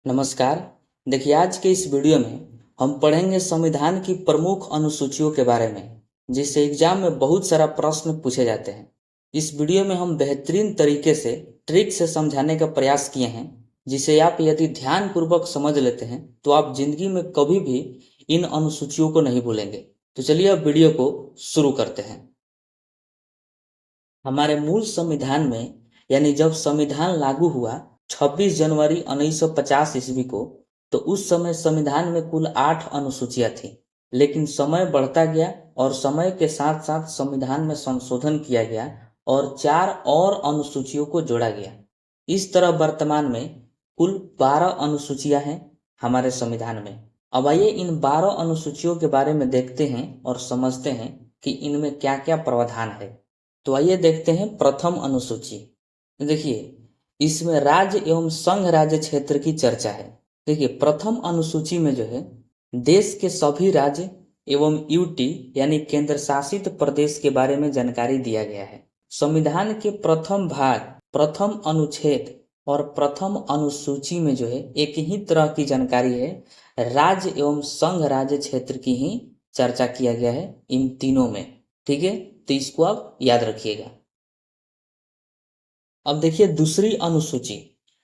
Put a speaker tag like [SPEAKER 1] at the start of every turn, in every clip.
[SPEAKER 1] नमस्कार। देखिए, आज के इस वीडियो में हम पढ़ेंगे संविधान की प्रमुख अनुसूचियों के बारे में, जिससे एग्जाम में बहुत सारा प्रश्न पूछे जाते हैं। इस वीडियो में हम बेहतरीन तरीके से ट्रिक से समझाने का प्रयास किए हैं, जिसे आप यदि ध्यानपूर्वक समझ लेते हैं तो आप जिंदगी में कभी भी इन अनुसूचियों को नहीं भूलेंगे। तो चलिए अब वीडियो को शुरू करते हैं। हमारे मूल संविधान में यानी जब संविधान लागू हुआ 26 जनवरी 1950 ईस्वी को, तो उस समय संविधान में कुल 8 अनुसूचियां थी। लेकिन समय बढ़ता गया और समय के साथ साथ संविधान में संशोधन किया गया और 4 और अनुसूचियों को जोड़ा गया। इस तरह वर्तमान में कुल 12 अनुसूचियां हैं हमारे संविधान में। अब आइए इन 12 अनुसूचियों के बारे में देखते हैं और समझते हैं कि इनमें क्या क्या प्रावधान है। तो आइए देखते हैं प्रथम अनुसूची। देखिए, इसमें राज्य एवं संघ राज्य क्षेत्र की चर्चा है। देखिए, प्रथम अनुसूची में जो है देश के सभी राज्य एवं यूटी यानी केंद्र शासित प्रदेश के बारे में जानकारी दिया गया है। संविधान के प्रथम भाग, प्रथम अनुच्छेद और प्रथम अनुसूची में जो है एक ही तरह की जानकारी है, राज्य एवं संघ राज्य क्षेत्र की ही चर्चा किया गया है इन तीनों में। ठीक है, तो इसको आप याद रखिएगा। अब देखिए दूसरी अनुसूची।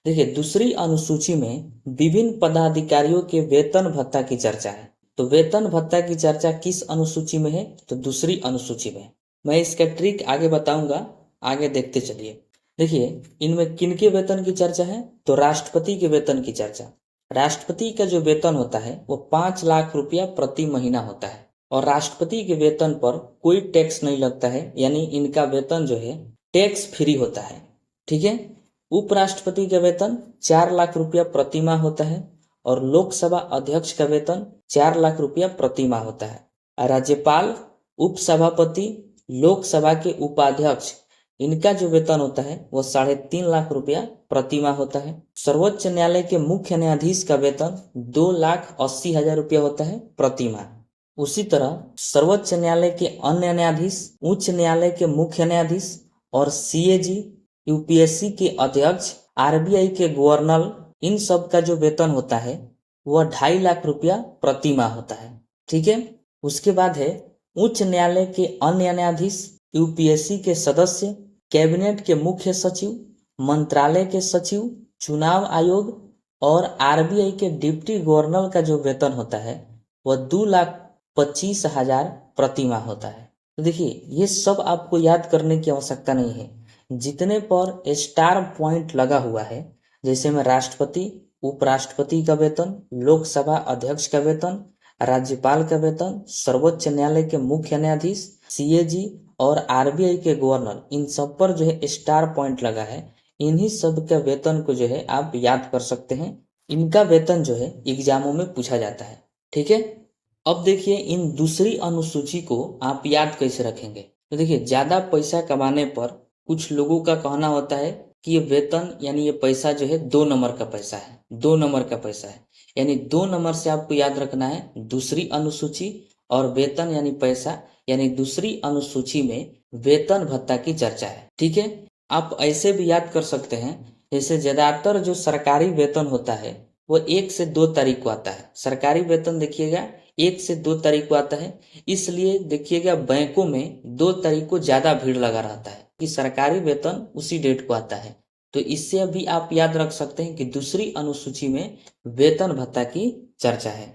[SPEAKER 1] देखिए, दूसरी अनुसूची में विभिन्न पदाधिकारियों के वेतन भत्ता की चर्चा है। तो वेतन भत्ता की चर्चा किस अनुसूची में है? तो दूसरी अनुसूची में। मैं इसका ट्रिक आगे बताऊंगा, आगे देखते चलिए। देखिए, इनमें किनके वेतन की चर्चा है? तो राष्ट्रपति के वेतन की चर्चा। राष्ट्रपति का जो वेतन होता है वो 5 लाख रुपया प्रति महीना होता है और राष्ट्रपति के वेतन पर कोई टैक्स नहीं लगता है, यानी इनका वेतन जो है टैक्स फ्री होता है। ठीक है। उपराष्ट्रपति का वेतन 4 लाख रुपया प्रति माह होता है और लोकसभा अध्यक्ष का वेतन 4 लाख रुपया प्रति माह होता है। राज्यपाल, उपसभापति, लोकसभा के उपाध्यक्ष, इनका जो वेतन होता है वो 3.5 लाख रुपया प्रति माह होता है। सर्वोच्च न्यायालय के मुख्य न्यायाधीश का वेतन 2,80,000 रुपया होता है प्रति माह। उसी तरह सर्वोच्च न्यायालय के अन्य न्यायाधीश, उच्च न्यायालय के मुख्य न्यायाधीश और सीएजी, यूपीएससी के अध्यक्ष, आरबीआई के गवर्नर, इन सब का जो वेतन होता है वह 2.5 लाख रुपया प्रति माह होता है। ठीक है। उसके बाद है उच्च न्यायालय के अन्य न्यायाधीश, यूपीएससी के सदस्य, कैबिनेट के मुख्य सचिव, मंत्रालय के सचिव, चुनाव आयोग और आरबीआई के डिप्टी गवर्नर का जो वेतन होता है वह 2,25,000 प्रति माह होता है। तो देखिए, ये सब आपको याद करने की आवश्यकता नहीं है। जितने पर स्टार पॉइंट लगा हुआ है, जैसे में राष्ट्रपति, उपराष्ट्रपति का वेतन, लोकसभा अध्यक्ष का वेतन, राज्यपाल का वेतन, सर्वोच्च न्यायालय के मुख्य न्यायाधीश, सीएजी और आरबीआई के गवर्नर, इन सब पर जो है स्टार पॉइंट लगा है। इन्हीं सब के वेतन को जो है आप याद कर सकते हैं। इनका वेतन जो है एग्जामों में पूछा जाता है। ठीक है। अब देखिए, इन दूसरी अनुसूची को आप याद कैसे रखेंगे। तो देखिए, ज्यादा पैसा कमाने पर कुछ लोगों का कहना होता है कि ये वेतन यानी ये पैसा जो है 2 नंबर का पैसा है, 2 नंबर का पैसा है। यानी 2 नंबर से आपको याद रखना है दूसरी अनुसूची, और वेतन यानी पैसा यानी दूसरी अनुसूची में वेतन भत्ता की चर्चा है। ठीक है। आप ऐसे भी याद कर सकते हैं, जैसे ज्यादातर जो सरकारी वेतन होता है वो 1 से 2 तारीख को आता है। सरकारी वेतन देखिएगा 1 से 2 तारीख को आता है, इसलिए देखिएगा बैंकों में 2 तारीख को ज्यादा भीड़ लगा रहता है कि सरकारी वेतन उसी डेट को आता है। तो इससे अभी आप याद रख सकते हैं कि दूसरी अनुसूची में वेतन भत्ता की चर्चा है।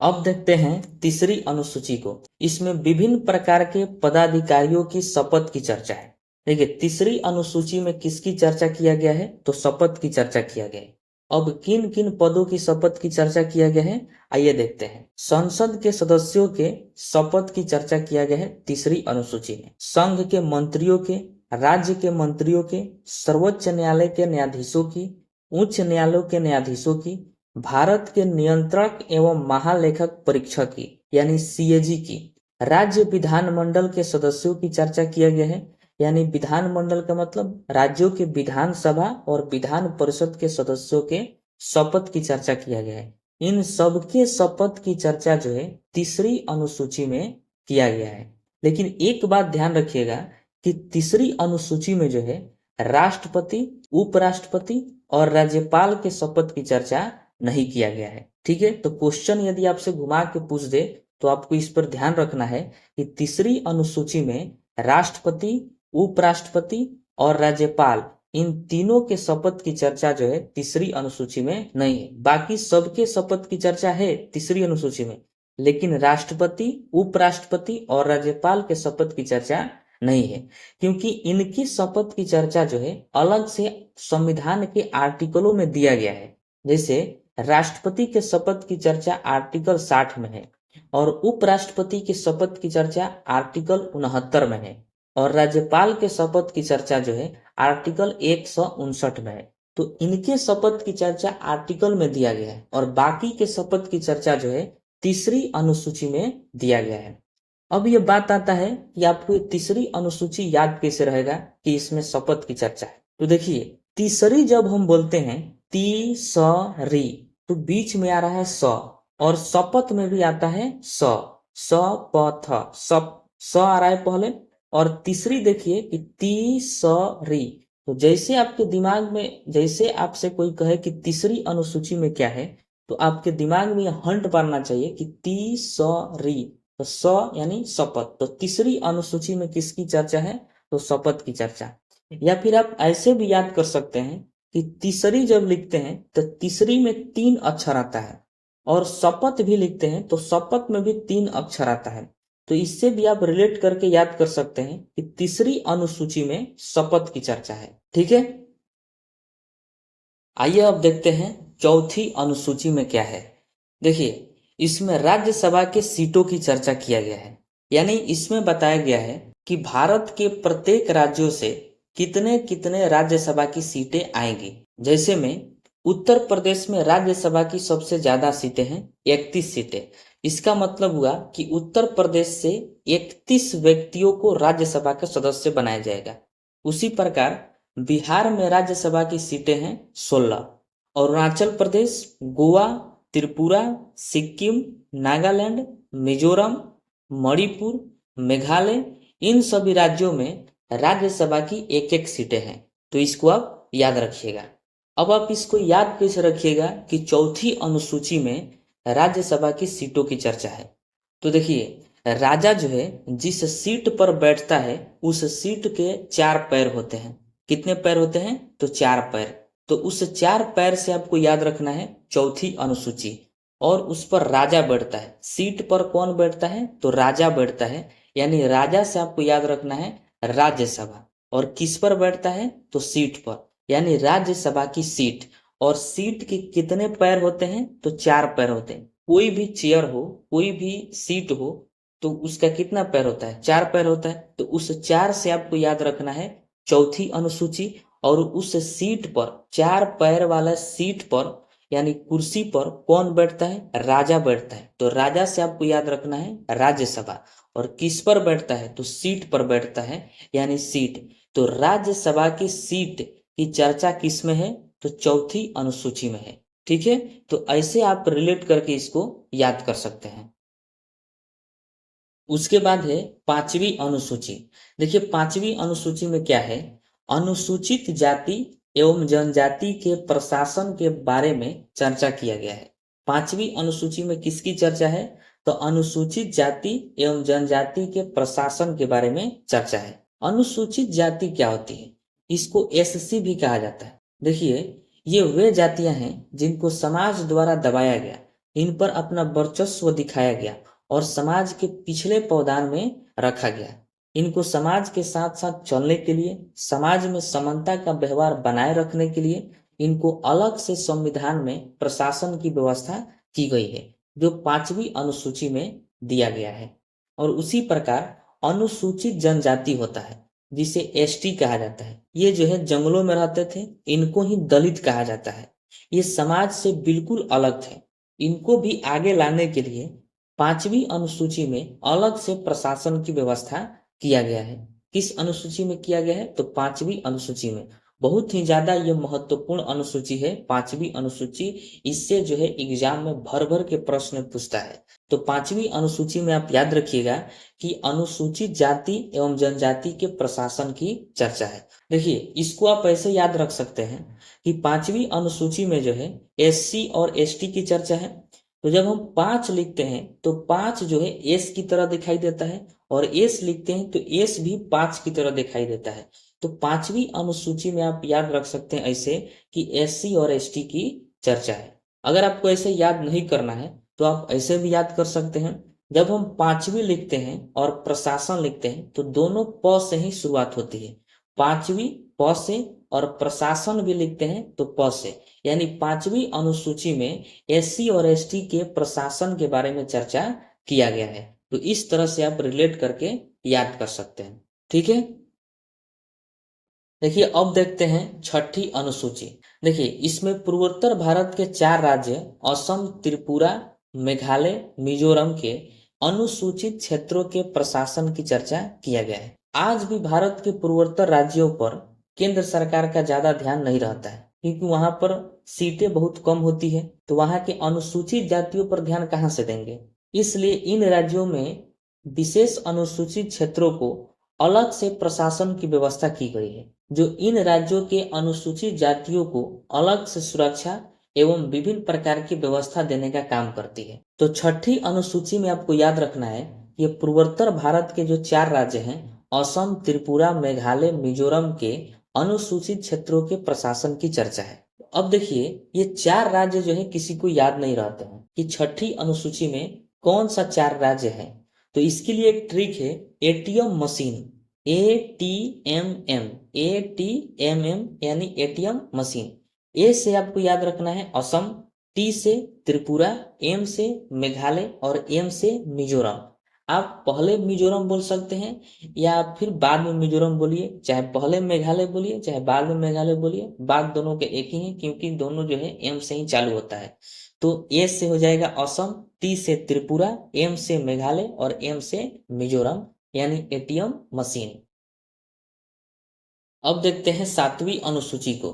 [SPEAKER 1] अब देखते हैं तीसरी अनुसूची को। इसमें विभिन्न प्रकार के पदाधिकारियों की शपथ की चर्चा है। देखिए, तीसरी अनुसूची में किसकी चर्चा किया गया है? तो शपथ की चर्चा किया गया है। अब किन किन पदों की शपथ की चर्चा किया गया है, आइए देखते हैं। संसद के सदस्यों के शपथ की चर्चा किया गया है तीसरी अनुसूची में। संघ के मंत्रियों के, राज्य के मंत्रियों के, सर्वोच्च न्यायालय के न्यायाधीशों की, उच्च न्यायालयों के न्यायाधीशों की, भारत के नियंत्रक एवं महालेखक परीक्षक की यानी सीएजी की, राज्य विधानमंडल के सदस्यों की चर्चा किया गया है। यानी विधानमंडल का मतलब राज्यों के विधानसभा और विधान परिषद के सदस्यों के शपथ की चर्चा किया गया है। इन सबके शपथ की चर्चा जो है तीसरी अनुसूची में किया गया है। लेकिन एक बात ध्यान रखिएगा कि तीसरी अनुसूची में जो है राष्ट्रपति, उपराष्ट्रपति और राज्यपाल के शपथ की चर्चा नहीं किया गया है। ठीक है, तो क्वेश्चन यदि आपसे घुमा के पूछ दे तो आपको इस पर ध्यान रखना है कि तीसरी अनुसूची में राष्ट्रपति, उपराष्ट्रपति और राज्यपाल इन तीनों के शपथ की चर्चा जो है तीसरी अनुसूची में नहीं है। बाकी सबके शपथ की चर्चा है तीसरी अनुसूची में, लेकिन राष्ट्रपति, उपराष्ट्रपति और राज्यपाल के शपथ की चर्चा नहीं है, क्योंकि इनकी शपथ की चर्चा जो है अलग से संविधान के आर्टिकलों में दिया गया है। जैसे राष्ट्रपति के शपथ की चर्चा आर्टिकल 60 में है और उपराष्ट्रपति के शपथ की चर्चा आर्टिकल 69 में है और राज्यपाल के शपथ की चर्चा जो है आर्टिकल 159 में है। तो इनके शपथ की चर्चा आर्टिकल में दिया गया है और बाकी के शपथ की चर्चा जो है तीसरी अनुसूची में दिया गया है। अब ये बात आता है कि आपको तीसरी अनुसूची याद कैसे रहेगा कि इसमें शपथ की चर्चा है। तो देखिए, तीसरी जब हम बोलते हैं तीसरी, तो बीच में आ रहा है स और शपथ में भी आता है शपथ, स आ रहा है पहले। और तीसरी देखिए कि तीसरी, तो जैसे आपके दिमाग में, जैसे आपसे कोई कहे कि तीसरी अनुसूची में क्या है, तो आपके दिमाग में हंट मारना चाहिए कि तीसरी, तो स यानी शपथ। तो तीसरी अनुसूची में किसकी चर्चा है? तो शपथ की चर्चा। या फिर आप ऐसे भी याद कर सकते हैं कि तीसरी जब लिखते हैं तो तीसरी में 3 अक्षर आता है और शपथ भी लिखते हैं तो शपथ में भी 3 अक्षर आता है। तो इससे भी आप रिलेट करके याद कर सकते हैं कि तीसरी अनुसूची में शपथ की चर्चा है। ठीक है, आइए अब देखते हैं चौथी अनुसूची में क्या है। देखिए, इसमें राज्यसभा के सीटों की चर्चा किया गया है, यानी इसमें बताया गया है कि भारत के प्रत्येक राज्यों से कितने कितने राज्यसभा की सीटें आएंगी। जैसे में उत्तर प्रदेश में राज्यसभा की सबसे ज्यादा सीटें हैं, 31 सीटें। इसका मतलब हुआ कि उत्तर प्रदेश से 31 व्यक्तियों को राज्यसभा का सदस्य बनाया जाएगा। उसी प्रकार बिहार में राज्यसभा की सीटें हैं 16। अरुणाचल प्रदेश, गोवा, त्रिपुरा, सिक्किम, नागालैंड, मिजोरम, मणिपुर, मेघालय, इन सभी राज्यों में राज्यसभा की एक एक सीटें हैं। तो इसको आप याद रखिएगा। अब आप इसको याद कैसे रखिएगा कि चौथी अनुसूची में राज्यसभा की सीटों की चर्चा है। तो देखिए, राजा जो है जिस सीट पर बैठता है उस सीट के 4 पैर होते हैं। कितने पैर होते हैं? तो 4 पैर। तो उस 4 पैर से आपको याद रखना है चौथी अनुसूची, और उस पर राजा बैठता है। सीट पर कौन बैठता है? तो राजा बैठता है, यानी राजा से आपको याद रखना है राज्यसभा। और किस पर बैठता है? तो सीट पर, यानी राज्यसभा की सीट। और सीट के कितने पैर होते हैं? तो 4 पैर होते हैं। कोई भी चेयर हो, कोई भी सीट हो, तो उसका कितना पैर होता है? 4 पैर होता है। तो उस 4 से आपको याद रखना है चौथी अनुसूची। और उस सीट पर, 4 पैर वाला सीट पर यानी कुर्सी पर कौन बैठता है? राजा बैठता है। तो राजा से आपको याद रखना है राज्यसभा। और किस पर बैठता है? तो सीट पर बैठता है, यानी सीट। तो राज्यसभा की सीट की चर्चा किस में है? तो चौथी अनुसूची में है। ठीक है, तो ऐसे आप रिलेट करके इसको याद कर सकते हैं। उसके बाद है 5वीं अनुसूची। देखिए, 5वीं अनुसूची में क्या है? अनुसूचित जाति एवं जनजाति के प्रशासन के बारे में चर्चा किया गया है। 5वीं अनुसूची में किसकी चर्चा है? तो अनुसूचित जाति एवं जनजाति के प्रशासन के बारे में चर्चा है। अनुसूचित जाति क्या होती है? इसको एससी भी कहा जाता है। देखिए, ये वे जातियां हैं जिनको समाज द्वारा दबाया गया, इन पर अपना वर्चस्व दिखाया गया और समाज के पिछले पावदान में रखा गया। इनको समाज के साथ साथ चलने के लिए, समाज में समानता का व्यवहार बनाए रखने के लिए इनको अलग से संविधान में प्रशासन की व्यवस्था की गई है, जो 5वीं अनुसूची में दिया गया है। और उसी प्रकार अनुसूचित जनजाति होता है, जिसे एसटी कहा जाता है। ये जो है जंगलों में रहते थे, इनको ही दलित कहा जाता है। ये समाज से बिल्कुल अलग थे। इनको भी आगे लाने के लिए 5वीं अनुसूची में अलग से प्रशासन की व्यवस्था किया गया है। किस अनुसूची में किया गया है? तो 5वीं अनुसूची में। बहुत ही ज्यादा ये महत्वपूर्ण अनुसूची है, 5वीं अनुसूची। इससे जो है एग्जाम में भर भर के प्रश्न पूछता है। तो 5वीं अनुसूची में आप याद रखिएगा कि अनुसूचित जाति एवं जनजाति के प्रशासन की चर्चा है। देखिए, इसको आप ऐसे याद रख सकते हैं कि 5वीं अनुसूची में जो है एससी और एसटी की चर्चा है। तो जब हम 5 लिखते हैं तो 5 जो है एस की तरह दिखाई देता है, और एस लिखते हैं तो एस भी 5 की तरह दिखाई देता है। तो 5वीं अनुसूची में आप याद रख सकते हैं ऐसे कि एससी और एसटी की चर्चा है। अगर आपको ऐसे याद नहीं करना है तो आप ऐसे भी याद कर सकते हैं। जब हम 5वीं लिखते हैं और प्रशासन लिखते हैं तो दोनों प से ही शुरुआत होती है। 5वीं प से, और प्रशासन भी लिखते हैं तो प से। यानी 5वीं अनुसूची में एससी और एसटी के प्रशासन के बारे में चर्चा किया गया है। तो इस तरह से आप रिलेट करके याद कर सकते हैं। ठीक है, देखिए अब देखते हैं 6ठी अनुसूची। देखिए, इसमें पूर्वोत्तर भारत के 4 राज्य असम, त्रिपुरा, मेघालय, मिजोरम के अनुसूचित क्षेत्रों के प्रशासन की चर्चा किया गया है। आज भी भारत के पूर्वोत्तर राज्यों पर केंद्र सरकार का ज्यादा ध्यान नहीं रहता है, क्योंकि वहां पर सीटें बहुत कम होती है। तो वहां के अनुसूचित जातियों पर ध्यान कहाँ से देंगे? इसलिए इन राज्यों में विशेष अनुसूचित क्षेत्रों को अलग से प्रशासन की व्यवस्था की गई है, जो इन राज्यों के अनुसूचित जातियों को अलग से सुरक्षा एवं विभिन्न प्रकार की व्यवस्था देने का काम करती है। तो 6ठी अनुसूची में आपको याद रखना है, ये पूर्वोत्तर भारत के जो 4 राज्य हैं असम, त्रिपुरा, मेघालय, मिजोरम के अनुसूचित क्षेत्रों के प्रशासन की चर्चा है। अब देखिए, ये 4 राज्य जो है किसी को याद नहीं रहते हैं कि 6ठी अनुसूची में कौन सा 4 राज्य है। तो इसके लिए एक ट्रिक है, एटीएम मशीन। ATMM, ATMM यानी एटीएम मशीन। ए से आपको याद रखना है असम, टी से त्रिपुरा, एम से मेघालय और एम से मिजोरम। आप पहले मिजोरम बोल सकते हैं या फिर बाद में मिजोरम बोलिए, चाहे पहले मेघालय बोलिए चाहे बाद में मेघालय बोलिए, बात दोनों के एक ही है, क्योंकि दोनों जो है एम से ही चालू होता है। तो ए से हो जाएगा असम, टी से त्रिपुरा, एम से मेघालय और एम से मिजोरम, यानी एटीएम मशीन। अब देखते हैं 7वीं अनुसूची को।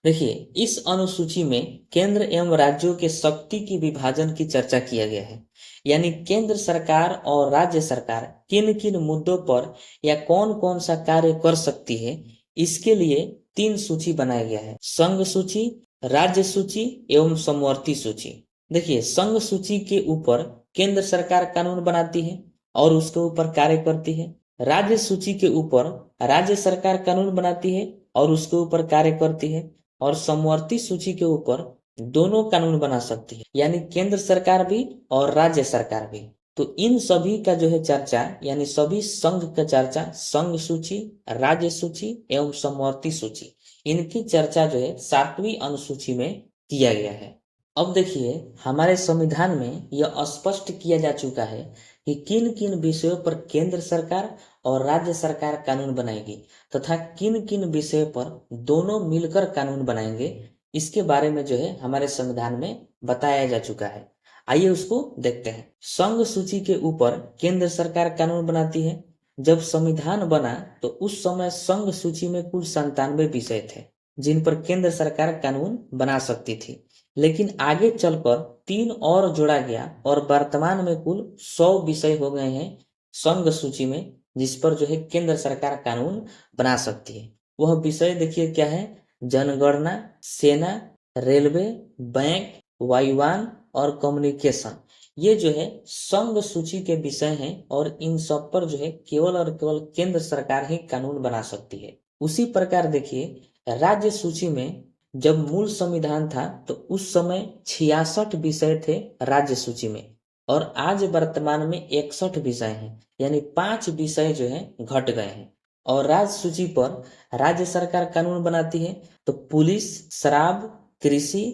[SPEAKER 1] देखिए, इस अनुसूची में केंद्र एवं राज्यों के शक्ति की विभाजन की चर्चा किया गया है। यानी केंद्र सरकार और राज्य सरकार किन किन मुद्दों पर या कौन कौन सा कार्य कर सकती है, इसके लिए 3 सूची बनाया गया है, संघ सूची, राज्य सूची एवं समवर्ती सूची। देखिए, संघ सूची के ऊपर केंद्र सरकार कानून बनाती है और उसके ऊपर कार्य करती है। राज्य सूची के ऊपर राज्य सरकार कानून बनाती है और उसके ऊपर कार्य करती है। और समवर्ती सूची के ऊपर दोनों कानून बना सकती है, यानी केंद्र सरकार भी और राज्य सरकार भी। तो इन सभी का जो है चर्चा, यानी सभी संघ का चर्चा, संघ सूची, राज्य सूची एवं समवर्ती सूची, इनकी चर्चा जो है 7वीं अनुसूची में किया गया है। अब देखिए, हमारे संविधान में यह स्पष्ट किया जा चुका है कि किन किन विषयों पर केंद्र सरकार और राज्य सरकार कानून बनाएगी तथा किन किन विषयों पर दोनों मिलकर कानून बनाएंगे। इसके बारे में जो है हमारे संविधान में बताया जा चुका है। आइए उसको देखते हैं। संघ सूची के ऊपर केंद्र सरकार कानून बनाती है। जब संविधान बना तो उस समय संघ सूची में कुल 97 विषय थे जिन पर केंद्र सरकार कानून बना सकती थी, लेकिन आगे चलकर 3 और जोड़ा गया और वर्तमान में कुल 100 विषय हो गए हैं संघ सूची में, जिस पर जो है केंद्र सरकार कानून बना सकती है। वह विषय देखिए क्या है, जनगणना, सेना, रेलवे, बैंक, वायुयान और कम्युनिकेशन। ये जो है संघ सूची के विषय हैं और इन सब पर जो है केवल और केवल केंद्र सरकार ही कानून बना सकती है। उसी प्रकार देखिए, राज्य सूची में जब मूल संविधान था तो उस समय 66 विषय थे राज्य सूची में, और आज वर्तमान में 61 विषय हैं, यानी 5 विषय जो है घट गए हैं। और राज्य सूची पर राज्य सरकार कानून बनाती है। तो पुलिस, शराब, कृषि,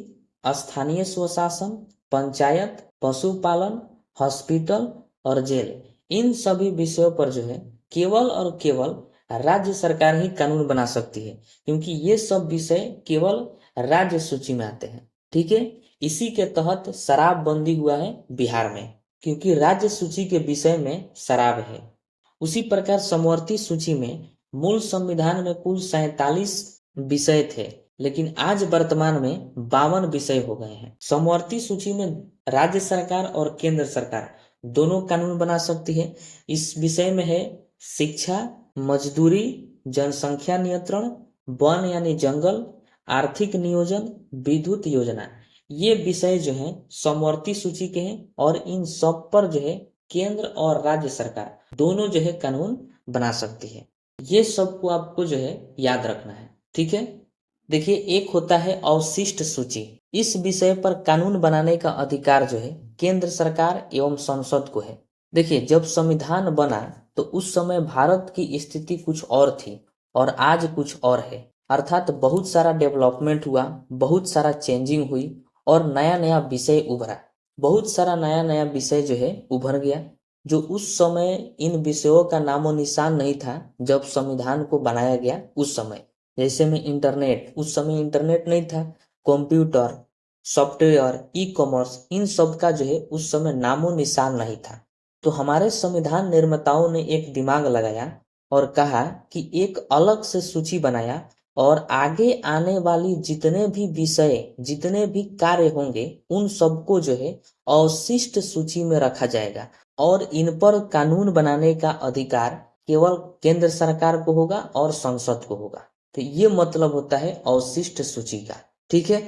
[SPEAKER 1] स्थानीय स्वशासन, पंचायत, पशुपालन, हॉस्पिटल और जेल, इन सभी विषयों पर जो है केवल और केवल राज्य सरकार ही कानून बना सकती है, क्योंकि ये सब विषय केवल राज्य सूची में आते हैं। ठीक है, इसी के तहत शराब बंदी हुआ है बिहार में, क्योंकि राज्य सूची के विषय में शराब है। उसी प्रकार समवर्ती सूची में मूल संविधान में कुल 47 विषय थे, लेकिन आज वर्तमान में 52 विषय हो गए हैं। समवर्ती सूची में राज्य सरकार और केंद्र सरकार दोनों कानून बना सकती है। इस विषय में है शिक्षा, मजदूरी, जनसंख्या नियंत्रण, वन यानी जंगल, आर्थिक नियोजन, विद्युत योजना। ये विषय जो है समवर्ती सूची के हैं और इन सब पर जो है केंद्र और राज्य सरकार दोनों जो है कानून बना सकती है। ये सबको आपको जो है याद रखना है, ठीक है। देखिए, एक होता है अवशिष्ट सूची। इस विषय पर कानून बनाने का अधिकार जो है केंद्र सरकार एवं संसद को है। देखिए, जब संविधान बना तो उस समय भारत की स्थिति कुछ और थी और आज कुछ और है। अर्थात बहुत सारा डेवलपमेंट हुआ, बहुत सारा चेंजिंग हुई और नया नया विषय उभरा। बहुत सारा नया नया विषय जो है उभर गया, जो उस समय इन विषयों का नामो निशान नहीं था जब संविधान को बनाया गया उस समय। जैसे में इंटरनेट, उस समय इंटरनेट नहीं था, कंप्यूटर, सॉफ्टवेयर, ई कॉमर्स, इन सब का जो है उस समय नामो निशान नहीं था। तो हमारे संविधान निर्माताओं ने एक दिमाग लगाया और कहा कि एक अलग से सूची बनाया और आगे आने वाली जितने भी विषय, जितने भी कार्य होंगे, उन सबको जो है अवशिष्ट सूची में रखा जाएगा और इन पर कानून बनाने का अधिकार केवल केंद्र सरकार को होगा और संसद को होगा। तो ये मतलब होता है अवशिष्ट सूची का, ठीक है।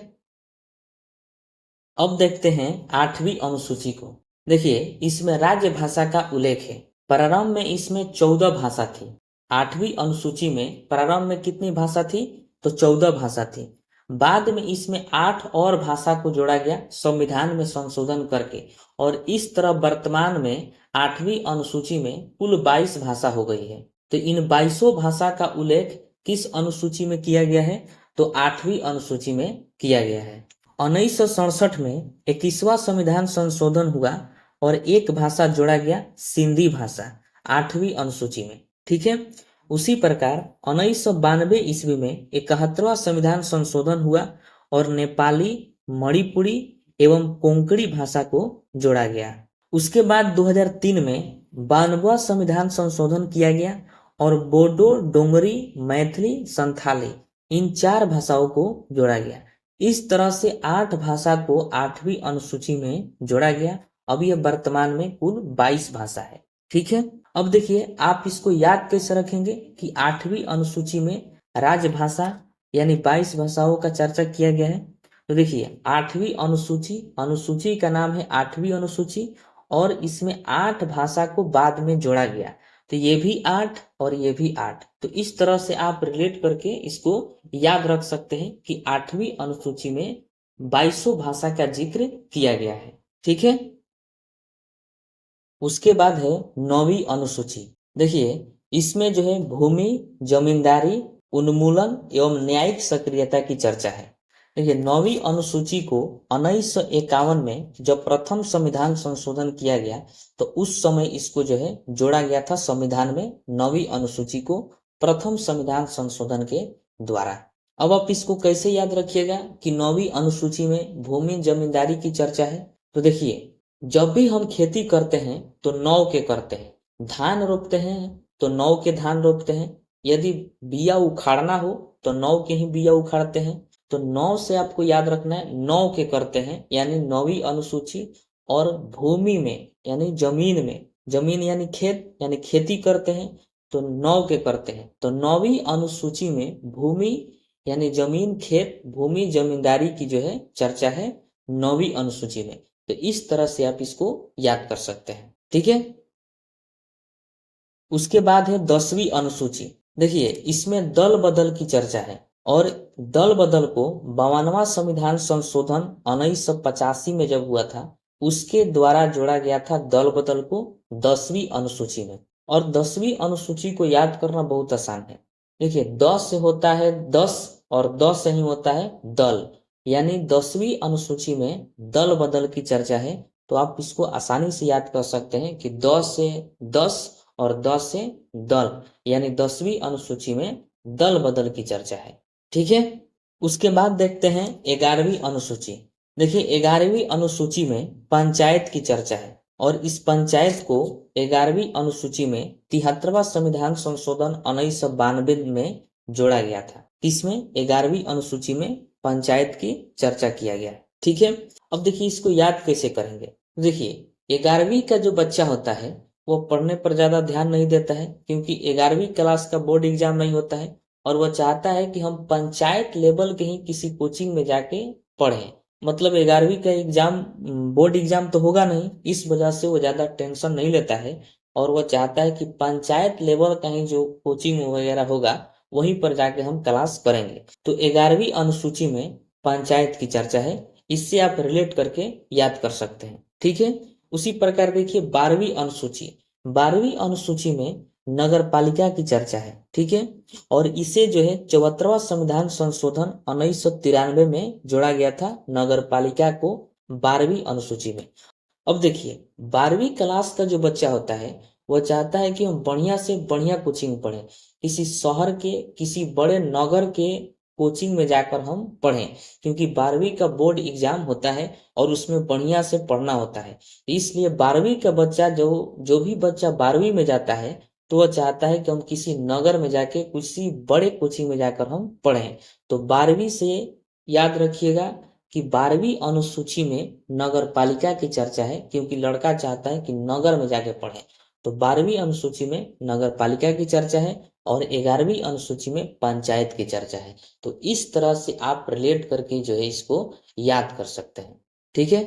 [SPEAKER 1] अब देखते हैं 8वीं अनुसूची को। देखिए, इसमें राज्य भाषा का उल्लेख है। प्रारंभ में इसमें 14 भाषा थी। 8वीं अनुसूची में प्रारंभ में कितनी भाषा थी? तो 14 भाषा थी। बाद में इसमें 8 और भाषा को जोड़ा गया संविधान में संशोधन करके, और इस तरह वर्तमान में 8वीं अनुसूची में कुल 22 भाषा हो गई है। तो इन 22 भाषा का उल्लेख किस अनुसूची में किया गया है? तो 8वीं अनुसूची में किया गया है। 1967 में 21वां संविधान संशोधन हुआ और एक भाषा जोड़ा गया, सिंधी भाषा, 8वीं अनुसूची में, ठीक है। उसी प्रकार 1992 ईस्वी में 71वां संविधान संशोधन हुआ और नेपाली, मणिपुरी एवं कोंकणी भाषा को जोड़ा गया। उसके बाद 2003 में 92वां संविधान संशोधन किया गया और बोडो, डोंगरी, मैथिली, संथाली, इन 4 भाषाओं को जोड़ा गया। इस तरह से 8 भाषा को 8वीं अनुसूची में जोड़ा गया। अब यह वर्तमान में कुल 22 भाषा है, ठीक है। अब देखिए, आप इसको याद कैसे रखेंगे कि 8वीं अनुसूची में राजभाषा यानी 22 भाषाओं का चर्चा किया गया है। तो देखिए, 8वीं अनुसूची का नाम है 8वीं अनुसूची और इसमें 8 भाषा को बाद में जोड़ा गया। तो ये भी 8 और ये भी 8। तो इस तरह से आप रिलेट करके इसको याद रख सकते हैं कि 8वीं अनुसूची में 22 भाषा का जिक्र किया गया है, ठीक है। उसके बाद है 9वीं अनुसूची। देखिए, इसमें जो है भूमि, जमींदारी, उन्मूलन एवं न्यायिक सक्रियता की चर्चा है। देखिए, 9वीं अनुसूची को 1951 में जब प्रथम संविधान संशोधन किया गया तो उस समय इसको जो है जोड़ा गया था संविधान में, 9वीं अनुसूची को प्रथम संविधान संशोधन के द्वारा। अब आप इसको कैसे याद रखिएगा कि 9वीं अनुसूची में भूमि, जमींदारी की चर्चा है। तो देखिए, जब भी हम खेती करते हैं तो 9 के करते हैं। धान रोपते हैं तो 9 के धान रोपते हैं। यदि बिया उखाड़ना हो तो 9 के ही बिया उखाड़ते हैं। तो 9 से आपको याद रखना है 9 के करते हैं, यानी 9वीं अनुसूची। और भूमि में यानी जमीन में, जमीन यानी खेत, यानी खेती करते हैं तो 9 के करते हैं। तो 9वीं अनुसूची में भूमि यानी जमीन, खेत, भूमि, जमींदारी की जो है चर्चा है 9वीं अनुसूची में। तो इस तरह से आप इसको याद कर सकते हैं, ठीक है। उसके बाद है 10वीं अनुसूची। देखिए, इसमें दल बदल की चर्चा है और दल बदल को 52वां संविधान संशोधन 1985 में जब हुआ था उसके द्वारा जोड़ा गया था दल बदल को 10वीं अनुसूची में। और 10वीं अनुसूची को याद करना बहुत आसान है। देखिए, 10 से होता है 10 और 10 से ही होता है दल, यानी 10वीं अनुसूची में दल बदल की चर्चा है। तो आप इसको आसानी से याद कर सकते हैं कि 10 से 10 और 10 से दल, यानी 10वीं अनुसूची में दल बदल की चर्चा है, ठीक है। उसके बाद देखते हैं 11वीं अनुसूची। देखिए, 11वीं अनुसूची में पंचायत की चर्चा है और इस पंचायत को 11वीं अनुसूची में 73वां संविधान संशोधन 1992 में जोड़ा गया था। किसमें? 11वीं अनुसूची में पंचायत की चर्चा किया गया है। ठीक है, अब देखिए इसको याद कैसे करेंगे। देखिए 11वीं का जो बच्चा होता है वो पढ़ने पर ज्यादा ध्यान नहीं देता है, क्योंकि 11वीं क्लास का बोर्ड एग्जाम नहीं होता है और वह चाहता है कि हम पंचायत लेवल के ही किसी कोचिंग में जाके पढ़ें। मतलब 11वीं का एग्जाम बोर्ड एग्जाम तो होगा नहीं, इस वजह से वो ज्यादा टेंशन नहीं लेता है और वह चाहता है कि पंचायत लेवल का ही जो कोचिंग वगैरह होगा वहीं पर जाके हम क्लास करेंगे। तो 11वीं अनुसूची में पंचायत की चर्चा है, इससे आप रिलेट करके याद कर सकते हैं। ठीक है, उसी प्रकार देखिए 12वीं अनुसूची में नगर पालिका की चर्चा है। ठीक है, और इसे जो है 74वां संविधान संशोधन 1993 में जोड़ा गया था नगर पालिका को 12वीं अनुसूची में। अब देखिए 12वीं क्लास का जो बच्चा होता है वह चाहता है कि हम बढ़िया से बढ़िया कोचिंग पढ़ें, किसी शहर के किसी बड़े नगर के कोचिंग में जाकर हम पढ़ें, क्योंकि 12वीं का बोर्ड एग्जाम होता है और उसमें बढ़िया से पढ़ना होता है। इसलिए 12वीं का बच्चा जो जो भी बच्चा 12वीं में जाता है तो वह चाहता है कि हम किसी नगर में जाके किसी बड़े कोचिंग में जाकर हम पढ़ें। तो 12वीं से याद रखिएगा कि 12वीं अनुसूची में नगर पालिका की चर्चा है, क्योंकि लड़का चाहता है कि नगर में जाके पढ़े। तो 12वीं अनुसूची में नगर पालिका की चर्चा है और 11वीं अनुसूची में पंचायत की चर्चा है। तो इस तरह से आप रिलेट करके जो है इसको याद कर सकते हैं। ठीक है।